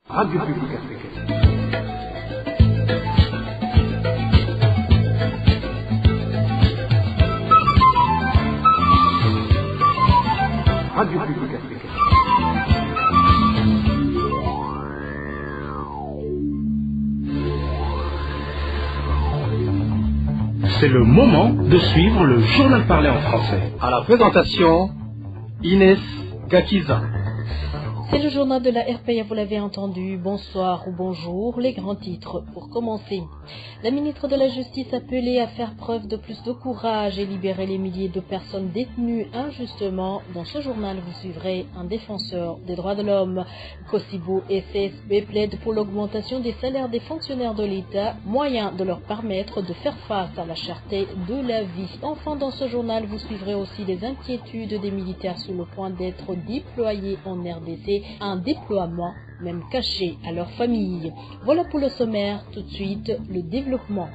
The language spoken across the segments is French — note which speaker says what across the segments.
Speaker 1: Radio Publique Africaine. Radio Publique Africaine.
Speaker 2: C'est le moment de suivre le journal parlé en français.
Speaker 1: À la présentation, Inès Gakiza.
Speaker 3: C'est le journal de la RPA, vous l'avez entendu. Bonsoir ou bonjour. Les grands titres pour commencer. La ministre de la Justice appelée à faire preuve de plus de courage et libérer les milliers de personnes détenues injustement. Dans ce journal, vous suivrez un défenseur des droits de l'homme. Kosibo et CSB plaident pour l'augmentation des salaires des fonctionnaires de l'État, moyen de leur permettre de faire face à la cherté de la vie. Enfin, dans ce journal, vous suivrez aussi les inquiétudes des militaires sur le point d'être déployés en RDC. Un déploiement même caché à leur famille. Voilà pour le sommaire. Tout de suite, le développement.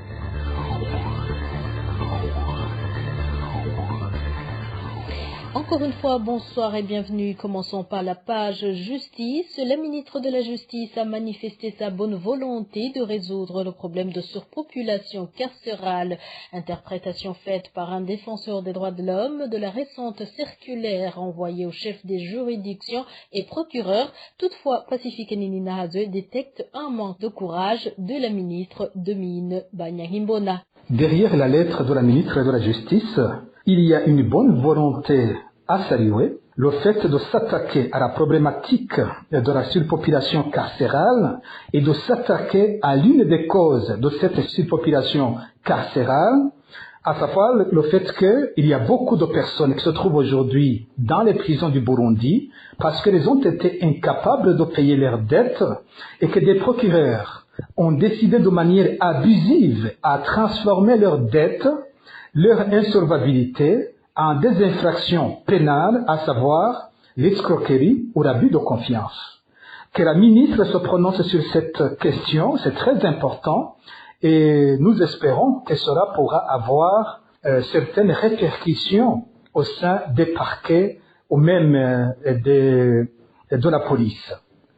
Speaker 3: Encore une fois, bonsoir et bienvenue. Commençons par la page justice. La ministre de la Justice a manifesté sa bonne volonté de résoudre le problème de surpopulation carcérale. Interprétation faite par un défenseur des droits de l'homme de la récente circulaire envoyée au chef des juridictions et procureurs. Toutefois, Pacifique Nininahaze détecte un manque de courage de la ministre Domine Banyangimbona.
Speaker 4: Derrière la lettre de la ministre de la Justice, il y a une bonne volonté à saluer. Le fait de s'attaquer à la problématique de la surpopulation carcérale et de s'attaquer à l'une des causes de cette surpopulation carcérale, à savoir le fait qu'il y a beaucoup de personnes qui se trouvent aujourd'hui dans les prisons du Burundi parce qu'elles ont été incapables de payer leurs dettes et que des procureurs ont décidé de manière abusive à transformer leurs dettes, leur insolvabilité en des infractions pénales, à savoir l'escroquerie ou l'abus de confiance. Que la ministre se prononce sur cette question, c'est très important et nous espérons que cela pourra avoir certaines répercussions au sein des parquets ou même de la police.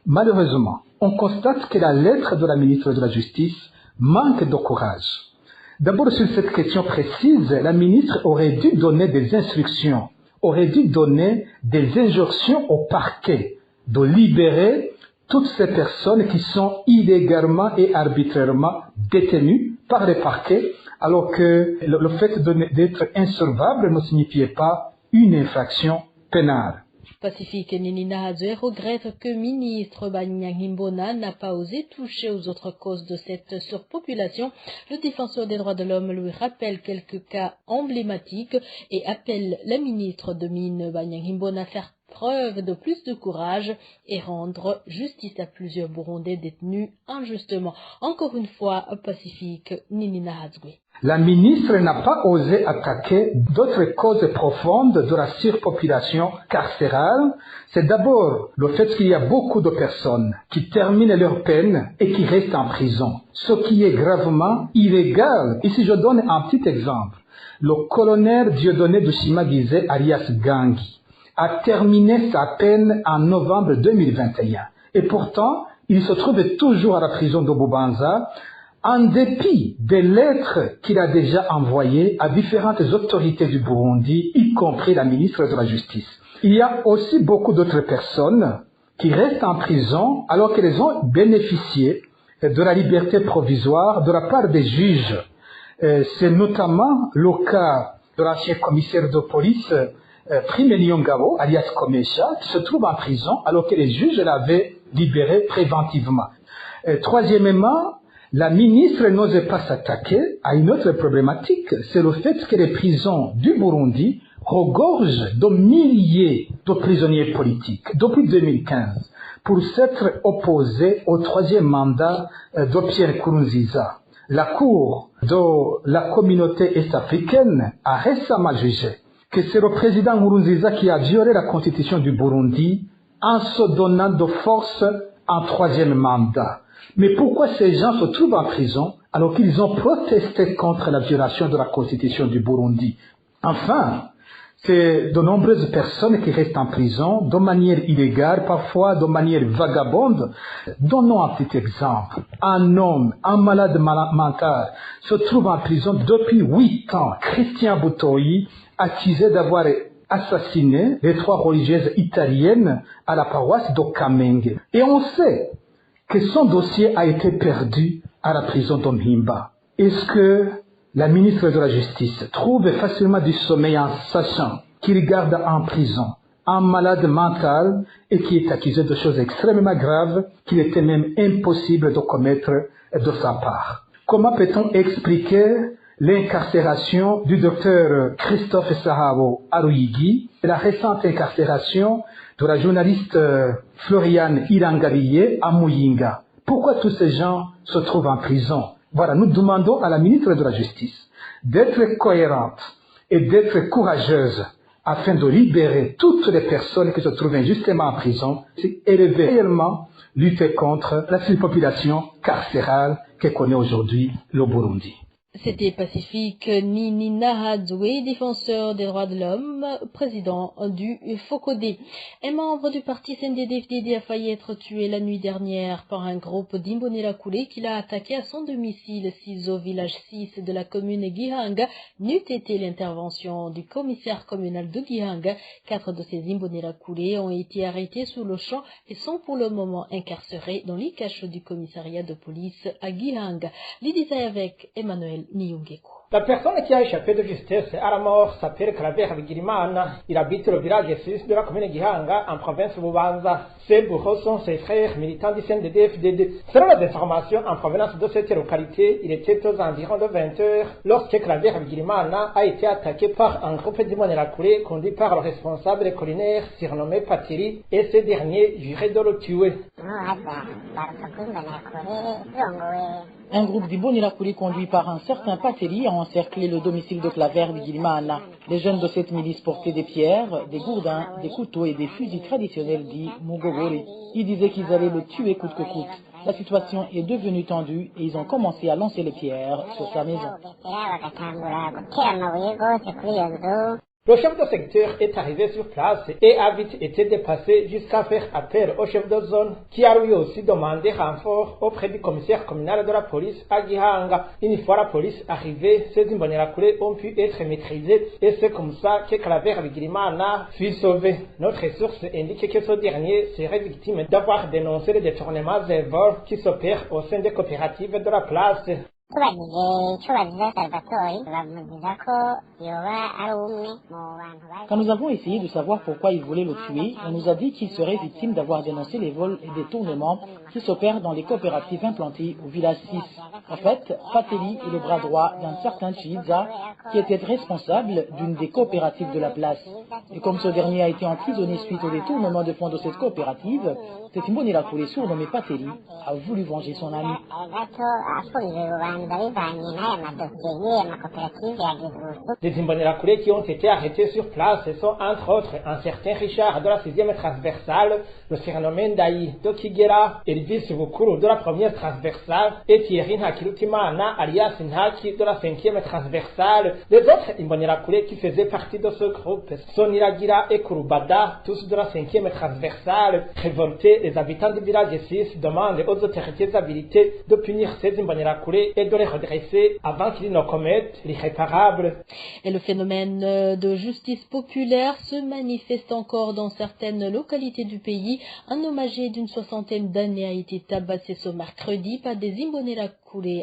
Speaker 4: Malheureusement, on constate que la lettre de la ministre de la Justice manque de courage. D'abord, sur cette question précise, la ministre aurait dû donner des instructions, aurait dû donner des injonctions au parquet de libérer toutes ces personnes qui sont illégalement et arbitrairement détenues par les parquets, alors que le fait d'être insolvable ne signifiait pas une infraction pénale.
Speaker 3: Pacifique Nininahaze regrette que ministre Banyangimbona n'a pas osé toucher aux autres causes de cette surpopulation. Le défenseur des droits de l'homme lui rappelle quelques cas emblématiques et appelle la ministre de Mines Banyangimbona à faire preuve de plus de courage et rendre justice à plusieurs Burundais détenus injustement. Encore une fois, Pacifique Nininahaze.
Speaker 4: La ministre n'a pas osé attaquer d'autres causes profondes de la surpopulation carcérale. C'est d'abord le fait qu'il y a beaucoup de personnes qui terminent leur peine et qui restent en prison, ce qui est gravement illégal. Ici, je donne un petit exemple. Le colonel Dieudonné Dushima-Gizé, alias Gangi, a terminé sa peine en novembre 2021. Et pourtant, il se trouve toujours à la prison de Bubanza, en dépit des lettres qu'il a déjà envoyées à différentes autorités du Burundi, y compris la ministre de la Justice. Il y a aussi beaucoup d'autres personnes qui restent en prison alors qu'elles ont bénéficié de la liberté provisoire de la part des juges. C'est notamment le cas de l'ancien commissaire de police Prime Nyongabo, alias Komesha, qui se trouve en prison alors que les juges l'avaient libéré préventivement. Troisièmement, la ministre n'osait pas s'attaquer à une autre problématique, c'est le fait que les prisons du Burundi regorgent de milliers de prisonniers politiques depuis 2015 pour s'être opposés au troisième mandat de Pierre Nkurunziza. La Cour de la communauté est-africaine a récemment jugé que c'est le président Nkurunziza qui a violé la constitution du Burundi en se donnant de force un troisième mandat. Mais pourquoi ces gens se trouvent en prison alors qu'ils ont protesté contre la violation de la constitution du Burundi? Enfin, C'est de nombreuses personnes qui restent en prison de manière illégale, parfois de manière vagabonde. Donnons un petit exemple. Un homme, un malade mental, se trouve en prison depuis 8 ans. Christian Boutoyi, accusé d'avoir assassiné les 3 religieuses italiennes à la paroisse de Kamenge. Et on sait que son dossier a été perdu à la prison d'Omhimba. Est-ce que la ministre de la Justice trouve facilement du sommeil en sachant qu'il garde en prison un malade mental et qui est accusé de choses extrêmement graves qu'il était même impossible de commettre de sa part? Comment peut-on expliquer l'incarcération du docteur Christophe Sahabo Aruigi et la récente incarcération de la journaliste Floriane Irangaliye à Muyinga? Pourquoi tous ces gens se trouvent en prison? Voilà, nous demandons à la ministre de la Justice d'être cohérente et d'être courageuse afin de libérer toutes les personnes qui se trouvent injustement en prison et élever réellement lutter contre la surpopulation carcérale que connaît aujourd'hui le Burundi.
Speaker 3: C'était Pacifique Nini Nahadoué, défenseur des droits de l'homme, président du FOCODE. Un membre du parti CNDD-FDD a failli être tué la nuit dernière par un groupe d'Imbonerakure qui l'a attaqué à son domicile 6 au village 6 de la commune Gihanga. N'eût été l'intervention du commissaire communal de Gihanga. 4 de ces Imbonerakure ont été arrêtés sous le champ et sont pour le moment incarcérés dans les caches du commissariat de police à Gihanga. L'idée avec Emmanuel Niyongeko.
Speaker 5: La personne qui a échappé de justesse à la mort s'appelle Claver Bigirimana. Il habite le village 6 de la commune Gihanga en province Bubanza. Ses bourreaux sont ses frères militants du CNDD-FDD. Selon les informations en provenance de cette localité, il était aux environs de 20 heures lorsque Claver Bigirimana a été attaqué par un groupe d'Imbonerakure conduit par le responsable culinaire surnommé Patiri et ce dernier jurait de le tuer.
Speaker 6: Un groupe d'Imbonerakure conduit par un certain Patiri a encerclé le domicile de Claver Bigirimana. Les jeunes de cette milice portaient des pierres, des gourdins, des couteaux et des fusils traditionnels dits Mugogori. Ils disaient qu'ils allaient le tuer coûte que coûte. La situation est devenue tendue et ils ont commencé à lancer les pierres sur sa maison.
Speaker 5: Le chef de secteur est arrivé sur place et a vite été dépassé jusqu'à faire appel au chef de zone qui a lui aussi demandé renfort auprès du commissaire communal de la police à Gihanga. Une fois la police arrivée, ces Imbonerakure ont pu être maîtrisés et c'est comme ça que Claver Bigirimana fut sauvé. Notre source indique que ce dernier serait victime d'avoir dénoncé les détournements et vols qui s'opèrent au sein des coopératives de la place.
Speaker 6: Quand nous avons essayé de savoir pourquoi il voulait le tuer, on nous a dit qu'il serait victime d'avoir dénoncé les vols et détournements qui s'opèrent dans les coopératives implantées au village 6. En fait, Pateli est le bras droit d'un certain Chiza qui était responsable d'une des coopératives de la place. Et comme ce dernier a été emprisonné suite au détournement de fonds de cette coopérative, cet Imbonerakure surnommé Pateli a voulu venger son ami.
Speaker 5: Les Imbonerakure qui ont été arrêtés sur place sont entre autres un certain Richard de la 6e transversale, le surnommé Ndaï de Kigera, Elvis Bukuru de la 1e transversale et Thierry Nhakirutimana alias Nhaki de la 5e transversale. Les autres Imbonerakure qui faisaient partie de ce groupe sont Niragira et Kurubada, tous de la 5e transversale. Révoltés, les habitants du village 6 demandent aux autorités habilitées de punir ces Imbonerakure et de les redresser avant qu'ils ne commettent l'irréparable.
Speaker 3: Et le phénomène de justice populaire se manifeste encore dans certaines localités du pays. Un homme âgé d'une 60aine d'années a été tabassé ce mercredi par des Imbonerakure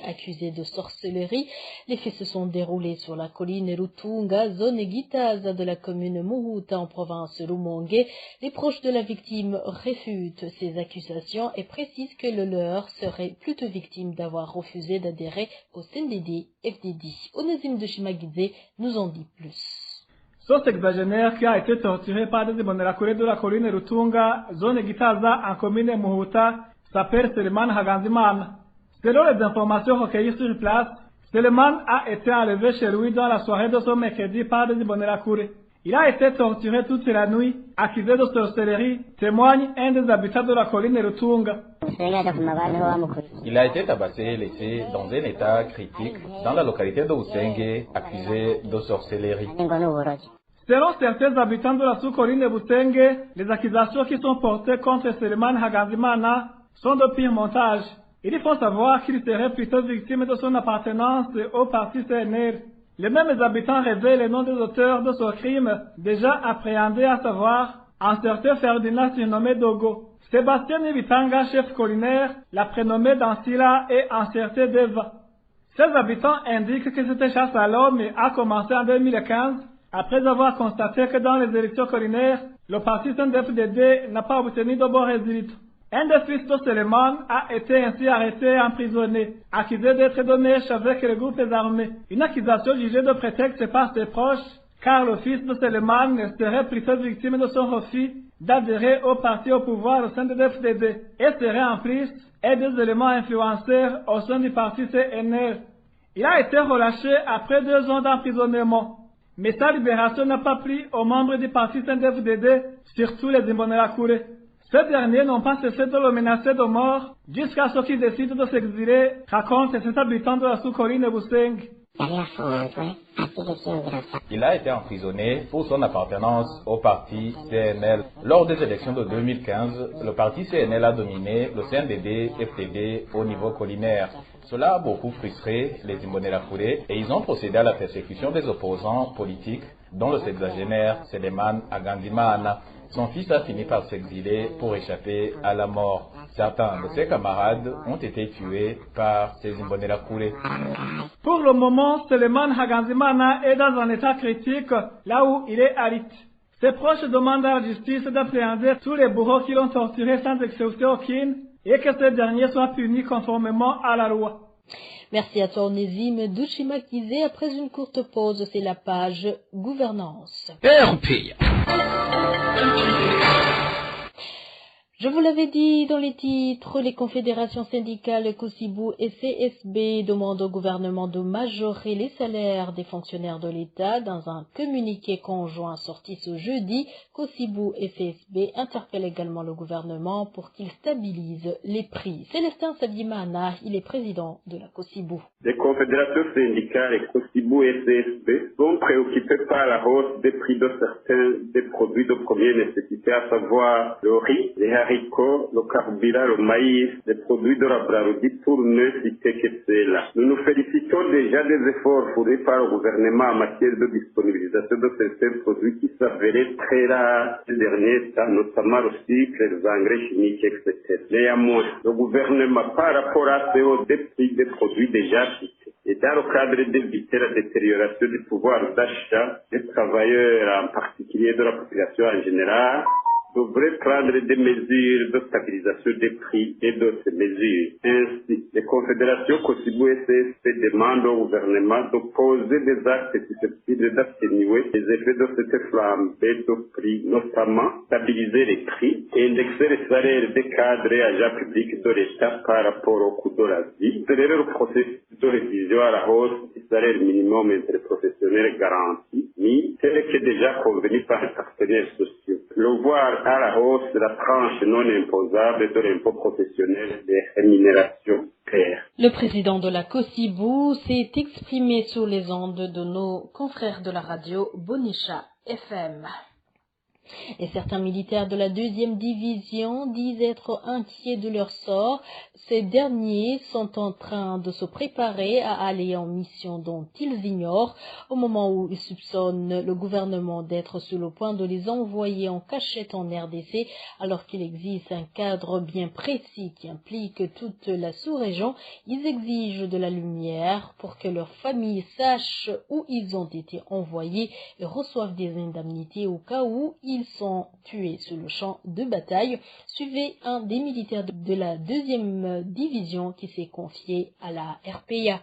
Speaker 3: accusés de sorcellerie. Les faits se sont déroulés sur la colline Rutunga, zone Gitaza de la commune Muhuta en province Rumongue. Les proches de la victime réfutent ces accusations et précisent que le leur serait plutôt victime d'avoir refusé d'adhérer au CNDD-FDD. Onésime de Chimagidze nous en dit plus.
Speaker 7: Ce sexagénaire qui a été torturé par des Imbonerakure de la colline Rutunga, zone Gitaza en commune Muhuta, s'appelle Seleman Haganzimana. Selon les informations recueillies sur place, Seleman a été enlevé chez lui dans la soirée de ce mercredi par des Imbonerakure. Il a été torturé toute la nuit, accusé de sorcellerie, témoigne un des habitants de la colline Rutunga.
Speaker 8: Il a été tabassé et laissé dans un état critique dans la localité de Usenge, accusé de sorcellerie.
Speaker 7: Selon certains habitants de la sous-colline de Busenge, les accusations qui sont portées contre Seleman Haganzimana sont de pire montage. Il faut savoir qu'il serait plutôt victime de son appartenance au parti CNR. Les mêmes habitants révèlent les noms des auteurs de ce crime, déjà appréhendés, à savoir un certain Ferdinand surnommé Dogo, Sébastien Nibitanga, chef collinaire, l'a prénommé Dansila, et un certain Deva. Ces habitants indiquent que cette chasse à l'homme a commencé en 2015, après avoir constaté que dans les élections collinaires, le parti CNDD-FDD n'a pas obtenu de bons résultats. Un des fils de Seleman a été ainsi arrêté et emprisonné, accusé d'être de mèche avec les groupes armés. Une accusation jugée de prétexte par ses proches, car le fils de Seleman serait plutôt victime de son refus d'adhérer au parti au pouvoir au sein de l'FDD et serait en plus un des éléments influenceurs au sein du parti CNR. Il a été relâché après 2 ans d'emprisonnement, mais sa libération n'a pas plu aux membres du parti CNDD-FDD, surtout les Imbonerakure. Ces derniers n'ont pas cessé de le menacer de mort jusqu'à ce qu'il décide de s'exiler, raconte cet habitant de la sous-colline de Buseng.
Speaker 8: Il a été emprisonné pour son appartenance au parti CNL. Lors des élections de 2015, le parti CNL a dominé le CNDD-FDD au niveau collinaire. Cela a beaucoup frustré les Imbonerakure et ils ont procédé à la persécution des opposants politiques, dont le sexagénaire Seleman Haganzimana. Son fils a fini par s'exiler pour échapper à la mort. Certains de ses camarades ont été tués par ces Imbonerakure.
Speaker 7: Pour le moment, Seleman Haganzimana est dans un état critique, là où il est à Lit. Ses proches demandent à la justice d'appréhender tous les bourreaux qui l'ont torturé sans exception aucune et que ces derniers soient punis conformément à la loi.
Speaker 3: Merci à toi, Onésime Douchimakizé. Après une courte pause, c'est la page gouvernance. Je vous l'avais dit dans les titres, les confédérations syndicales COSIBU et CSB demandent au gouvernement de majorer les salaires des fonctionnaires de l'État. Dans un communiqué conjoint sorti ce jeudi, COSIBU et CSB interpellent également le gouvernement pour qu'il stabilise les prix. Célestin Sabimana, il est président de la COSIBU.
Speaker 9: Les confédérations syndicales COSIBU et CSB sont préoccupées par la hausse des prix de certains des produits de première nécessité, à savoir le riz, les haricots, le carburant, le maïs, les produits de la braderie, pour ne citer que cela. Nous nous félicitons déjà des efforts fournis par le gouvernement en matière de disponibilisation de certains produits qui s'avéraient très rares ces derniers temps, notamment le sucre, les engrais chimiques, etc. Néanmoins, le gouvernement, par rapport à ces hausses des prix des produits déjà cités, et dans le cadre d'éviter la détérioration du pouvoir d'achat des travailleurs, en particulier de la population en général, devrait prendre des mesures de stabilisation des prix et d'autres mesures. Ainsi, les confédérations COSIBU et CSP demandent au gouvernement de poser des actes susceptibles d'atténuer les effets de cette flambée de prix, notamment stabiliser les prix et indexer les salaires des cadres et agents publics de l'État par rapport au coût de la vie, accélérer le processus de révision à la hausse du salaire minimum interprofessionnel garanti, tel que déjà convenu par les partenaires sociaux. Le voir à la hausse de la tranche non imposable de l'impôt professionnel des rémunérations claires.
Speaker 3: Le président de la COSIBU s'est exprimé sur les ondes de nos confrères de la radio Bonisha FM. Et certains militaires de la 2e division disent être inquiets de leur sort. Ces derniers sont en train de se préparer à aller en mission dont ils ignorent, au moment où ils soupçonnent le gouvernement d'être sur le point de les envoyer en cachette en RDC, alors qu'il existe un cadre bien précis qui implique toute la sous-région. Ils exigent de la lumière pour que leurs familles sachent où ils ont été envoyés et reçoivent des indemnités au cas où ils sont tués sur le champ de bataille. Suivez un des militaires de la 2e division qui s'est confié à la RPA.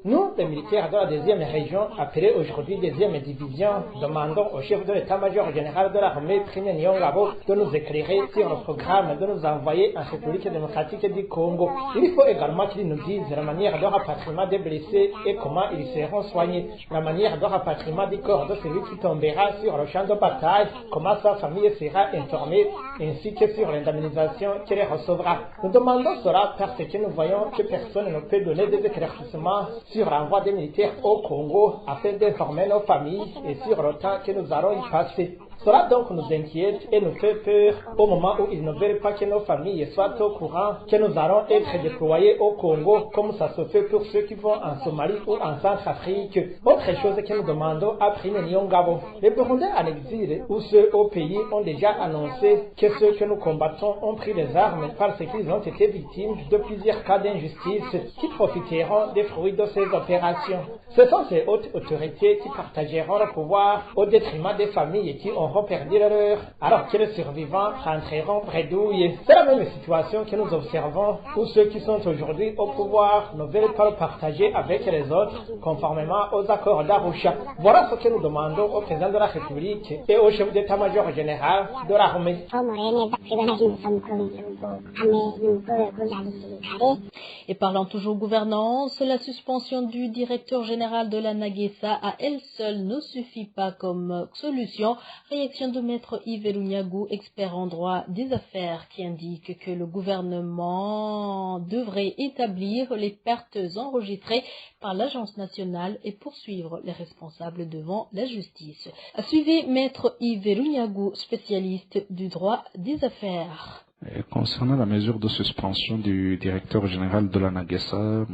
Speaker 5: Nous, les militaires de la 2e région, appelés aujourd'hui 2e division, demandons au chef de l'état-major général de l'armée, Premier Nyongabo, de nous éclairer sur le programme de nous envoyer en République démocratique du Congo. Il faut également qu'il nous dise la manière de rapatriement des blessés et comment ils seront soignés, la manière de rapatriement du corps de celui qui tombera sur le champ de bataille, comment sa famille sera informée, ainsi que sur l'indemnisation qu'elle recevra. Nous demandons cela parce que nous voyons que personne ne peut donner donner des éclaircissements sur l'envoi des militaires au Congo afin d'informer nos familles et sur le temps que nous allons y passer. Cela donc nous inquiète et nous fait peur au moment où ils ne veulent pas que nos familles soient au courant que nous allons être déployés au Congo comme ça se fait pour ceux qui vont en Somalie ou en Centrafrique. Autre chose que nous demandons à Prime Nyongabo. Les Burundais en exil ou ceux au pays ont déjà annoncé que ceux que nous combattons ont pris les armes parce qu'ils ont été victimes de plusieurs cas d'injustice qui profiteront des fruits de ces opérations. Ce sont ces hautes autorités qui partageront le pouvoir au détriment des familles qui auront perdu leur, alors que les survivants rentreront bredouilles. C'est la même situation que nous observons où ceux qui sont aujourd'hui au pouvoir ne veulent pas le partager avec les autres conformément aux accords d'Arusha. Voilà ce que nous demandons au président de la République et au chef d'état-major général de l'armée.
Speaker 3: Et parlant toujours gouvernance, la suspension du directeur général de la Nagesa à elle seule ne suffit pas comme solution. Réaction de maître Yves Lunyagou, expert en droit des affaires, qui indique que le gouvernement devrait établir les pertes enregistrées par l'Agence nationale et poursuivre les responsables devant la justice. Suivez maître Yves Lunyagou, spécialiste du droit des affaires.
Speaker 10: Concernant la mesure de suspension du directeur général de la Nagesa,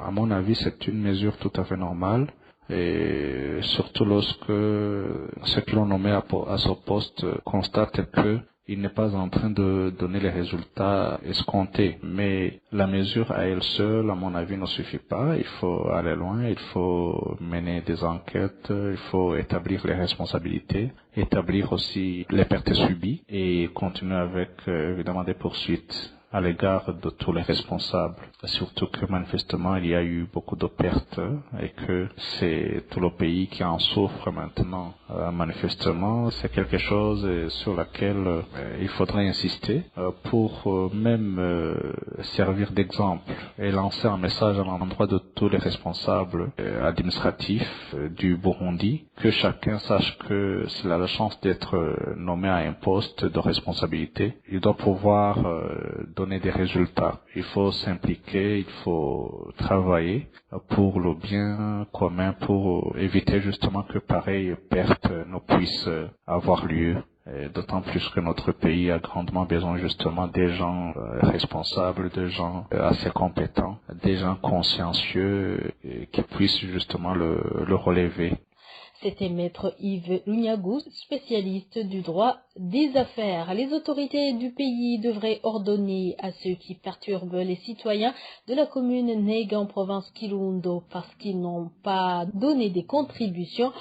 Speaker 10: à mon avis, c'est une mesure tout à fait normale. Et surtout lorsque ceux qui l'ont nommé à ce poste constatent qu'il n'est pas en train de donner les résultats escomptés. Mais la mesure à elle seule, à mon avis, ne suffit pas. Il faut aller loin, il faut mener des enquêtes, il faut établir les responsabilités, établir aussi les pertes subies et continuer avec évidemment des poursuites à l'égard de tous les responsables. Surtout que manifestement il y a eu beaucoup de pertes et que c'est tout le pays qui en souffre maintenant. Manifestement, c'est quelque chose sur laquelle il faudrait insister pour même servir d'exemple et lancer un message à l'endroit de tous les responsables administratifs du Burundi, que chacun sache que s'il a la chance d'être nommé à un poste de responsabilité, il doit pouvoir donner des résultats. Il faut s'impliquer, il faut travailler pour le bien commun, pour éviter justement que pareilles pertes ne puissent avoir lieu. D'autant plus que notre pays a grandement besoin justement des gens responsables, des gens assez compétents, des gens consciencieux qui puissent justement le relever.
Speaker 3: C'était maître Yves Lunyagou, spécialiste du droit des affaires. Les autorités du pays devraient ordonner à ceux qui perturbent les citoyens de la commune Neg en province Kirundo parce qu'ils n'ont pas donné des contributions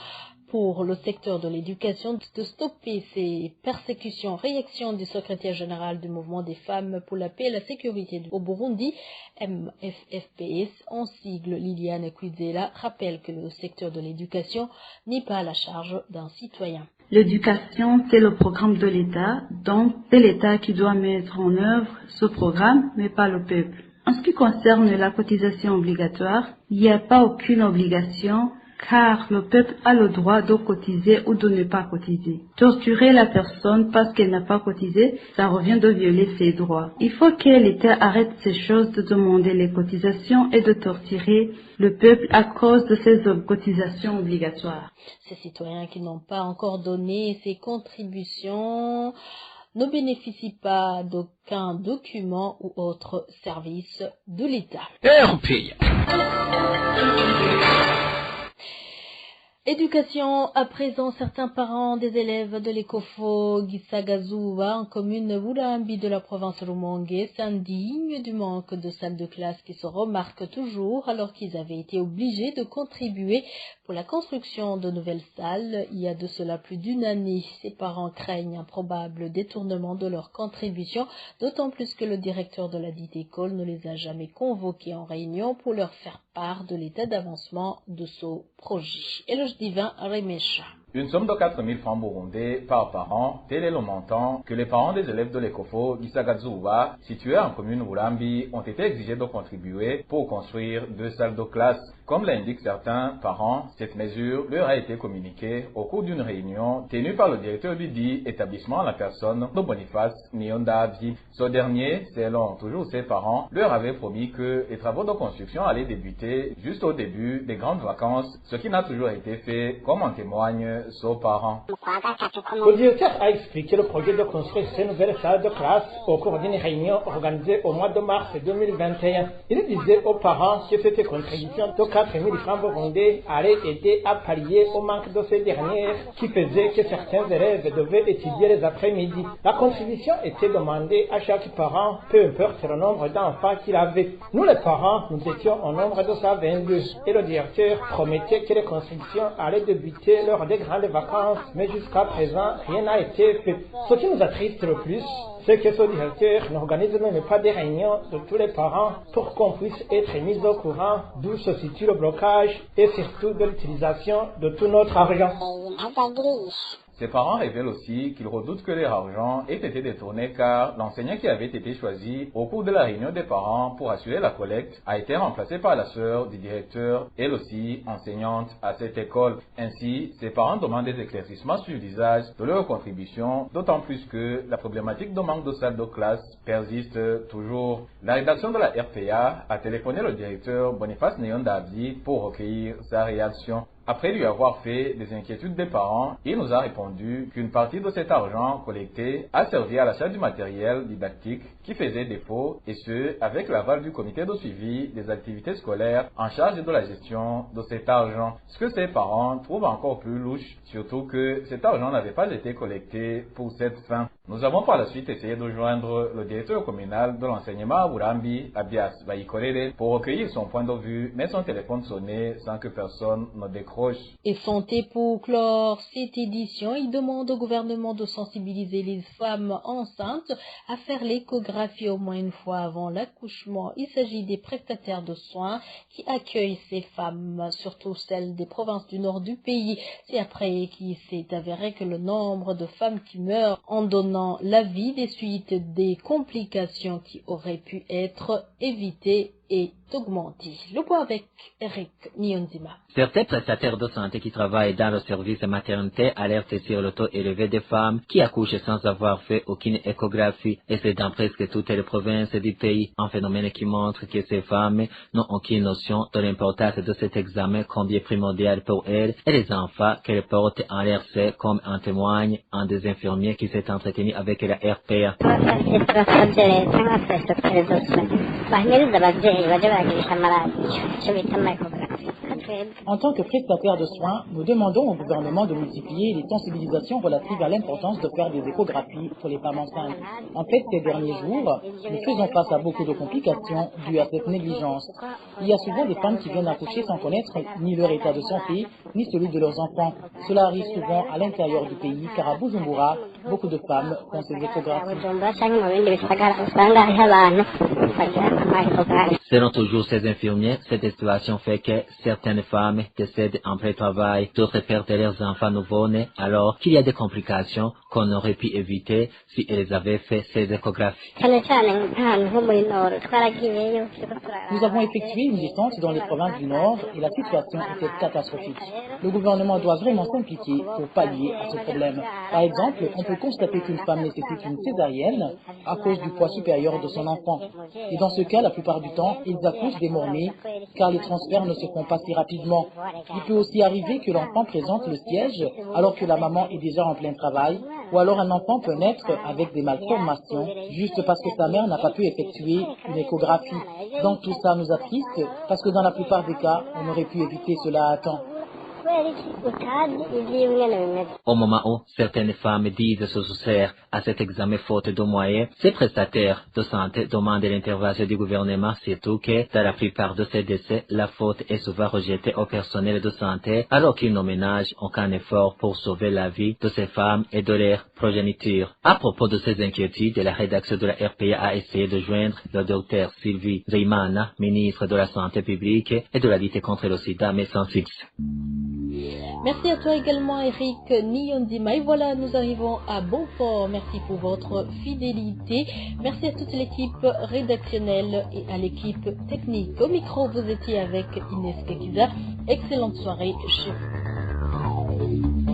Speaker 3: pour le secteur de l'éducation de stopper ces persécutions. Réaction du secrétaire général du mouvement des femmes pour la paix et la sécurité au Burundi, MFFPS, en sigle Liliane Kwizela, rappelle que le secteur de l'éducation n'est pas à la charge d'un citoyen.
Speaker 11: L'éducation, c'est le programme de l'État, donc c'est l'État qui doit mettre en œuvre ce programme, mais pas le peuple. En ce qui concerne la cotisation obligatoire, il n'y a pas aucune obligation, car le peuple a le droit de cotiser ou de ne pas cotiser. Torturer la personne parce qu'elle n'a pas cotisé, ça revient de violer ses droits. Il faut que l'État arrête ces choses de demander les cotisations et de torturer le peuple à cause de ces cotisations obligatoires.
Speaker 3: Ces citoyens qui n'ont pas encore donné ces contributions ne bénéficient pas d'aucun document ou autre service de l'État. Éducation, à présent, certains parents des élèves de l'Ecofo Gisagazuwa en commune Wulambi de la province Rumongue s'indignent du manque de salles de classe qui se remarque toujours alors qu'ils avaient été obligés de contribuer pour la construction de nouvelles salles il y a de cela plus d'une année. Ces parents craignent un probable détournement de leur contribution, d'autant plus que le directeur de la dite école ne les a jamais convoqués en réunion pour leur faire part de l'état d'avancement de ce projet. Éloge Divin, Remesha.
Speaker 8: Une somme de 4 000 francs burundais par parent, tel est le montant que les parents des élèves de l'Ecofo Gisagazuba, situés en commune Urambi, ont été exigés de contribuer pour construire 2 salles de classe. Comme l'indiquent certains parents, cette mesure leur a été communiquée au cours d'une réunion tenue par le directeur du dit établissement à la personne de Boniface Nyondavi. Ce dernier, selon toujours ses parents, leur avait promis que les travaux de construction allaient débuter juste au début des grandes vacances, ce qui n'a toujours été fait, comme en témoignent ses parents.
Speaker 5: Le directeur a expliqué le projet de construire ces nouvelles salles de classe au cours d'une réunion organisée au mois de mars 2021. Il disait aux parents que cette contribution de 4 000 francs burundais allait aider à pallier au manque de ces dernières qui faisait que certains élèves devaient étudier les après-midi. La contribution était demandée à chaque parent, peu importe le nombre d'enfants qu'il avait. Nous les parents, nous étions au nombre de 122 et le directeur promettait que les constructions allaient débuter lors des grandes vacances, mais jusqu'à présent, rien n'a été fait. Ce qui nous attriste le plus, c'est que ce directeur n'organise même pas des réunions de tous les parents pour qu'on puisse être mis au courant d'où se situe le blocage et surtout de l'utilisation de tout notre argent.
Speaker 8: Ses parents révèlent aussi qu'ils redoutent que leur argent ait été détourné car l'enseignant qui avait été choisi au cours de la réunion des parents pour assurer la collecte a été remplacé par la sœur du directeur, elle aussi enseignante à cette école. Ainsi, ses parents demandent des éclaircissements sur l'usage de leur contribution, d'autant plus que la problématique de manque de salles de classe persiste toujours. La rédaction de la RPA a téléphoné le directeur Boniface Nyondavi pour recueillir sa réaction. Après lui avoir fait des inquiétudes des parents, il nous a répondu qu'une partie de cet argent collecté a servi à l'achat du matériel didactique qui faisait défaut, et ce, avec l'aval du comité de suivi des activités scolaires en charge de la gestion de cet argent. Ce que ses parents trouvent encore plus louche, surtout que cet argent n'avait pas été collecté pour cette fin. Nous avons par la suite essayé de joindre le directeur communal de l'enseignement à Urambi, Abias Bayikorere, pour recueillir son point de vue, mais son téléphone sonnait sans que personne ne décroche.
Speaker 3: Et santé pour clore cette édition, il demande au gouvernement de sensibiliser les femmes enceintes à faire l'échographie au moins une fois avant l'accouchement. Il s'agit des prestataires de soins qui accueillent ces femmes, surtout celles des provinces du nord du pays. C'est après qu'il s'est avéré que le nombre de femmes qui meurent en donnant la vie des suites des complications qui auraient pu être évitées est augmenté. Le point avec Eric Nyonzima.
Speaker 12: Certains prestataires de santé qui travaillent dans le service de maternité alertent sur le taux élevé des femmes qui accouchent sans avoir fait aucune échographie, et c'est dans presque toutes les provinces du pays. Un phénomène qui montre que ces femmes n'ont aucune notion de l'importance de cet examen combien primordial pour elles et les enfants qu'elles portent en leur sein, comme en témoigne un des infirmiers qui s'est entretenu avec la RPA.
Speaker 6: En tant que prestataire de soins, nous demandons au gouvernement de multiplier les sensibilisations relatives à l'importance de faire des échographies pour les femmes enceintes. En fait, ces derniers jours, nous faisons face à beaucoup de complications dues à cette négligence. Il y a souvent des femmes qui viennent accoucher sans connaître ni leur état de santé, ni celui de leurs enfants. Cela arrive souvent à l'intérieur du pays, car à Bujumbura, beaucoup de femmes font ces échographies.
Speaker 12: Selon toujours ces infirmiers, cette situation fait que certaines femmes décèdent en pré-travail, d'autres perdent leurs enfants nouveau-nés, alors qu'il y a des complications qu'on aurait pu éviter si elles avaient fait ces échographies.
Speaker 6: Nous avons effectué une descente dans les provinces du Nord et la situation était catastrophique. Le gouvernement doit vraiment s'impliquer pour pallier à ce problème. Par exemple, on peut constater qu'une femme nécessite une césarienne à cause du poids supérieur de son enfant. Et dans ce cas, la plupart du temps, ils accouchent des morts-nés car les transferts ne se font pas si rapidement. Il peut aussi arriver que l'enfant présente le siège alors que la maman est déjà en plein travail, ou alors un enfant peut naître avec des malformations juste parce que sa mère n'a pas pu effectuer une échographie. Donc tout ça nous attriste parce que dans la plupart des cas, on aurait pu éviter cela à temps.
Speaker 12: Au moment où certaines femmes disent se soustraire à cet examen faute de moyens, ces prestataires de santé demandent l'intervention du gouvernement, surtout que dans la plupart de ces décès, la faute est souvent rejetée au personnel de santé, alors qu'ils ne ménagent aucun effort pour sauver la vie de ces femmes et de leur progéniture. À propos de ces inquiétudes, la rédaction de la RPA a essayé de joindre le docteur Sylvie Zeimana, ministre de la Santé publique et de la lutte contre le sida, mais sans succès.
Speaker 3: Merci à toi également Eric Nyondima. Et voilà, nous arrivons à bon port. Merci pour votre fidélité. Merci à toute l'équipe rédactionnelle et à l'équipe technique. Au micro, vous étiez avec Inès Gakiza. Excellente soirée chez vous.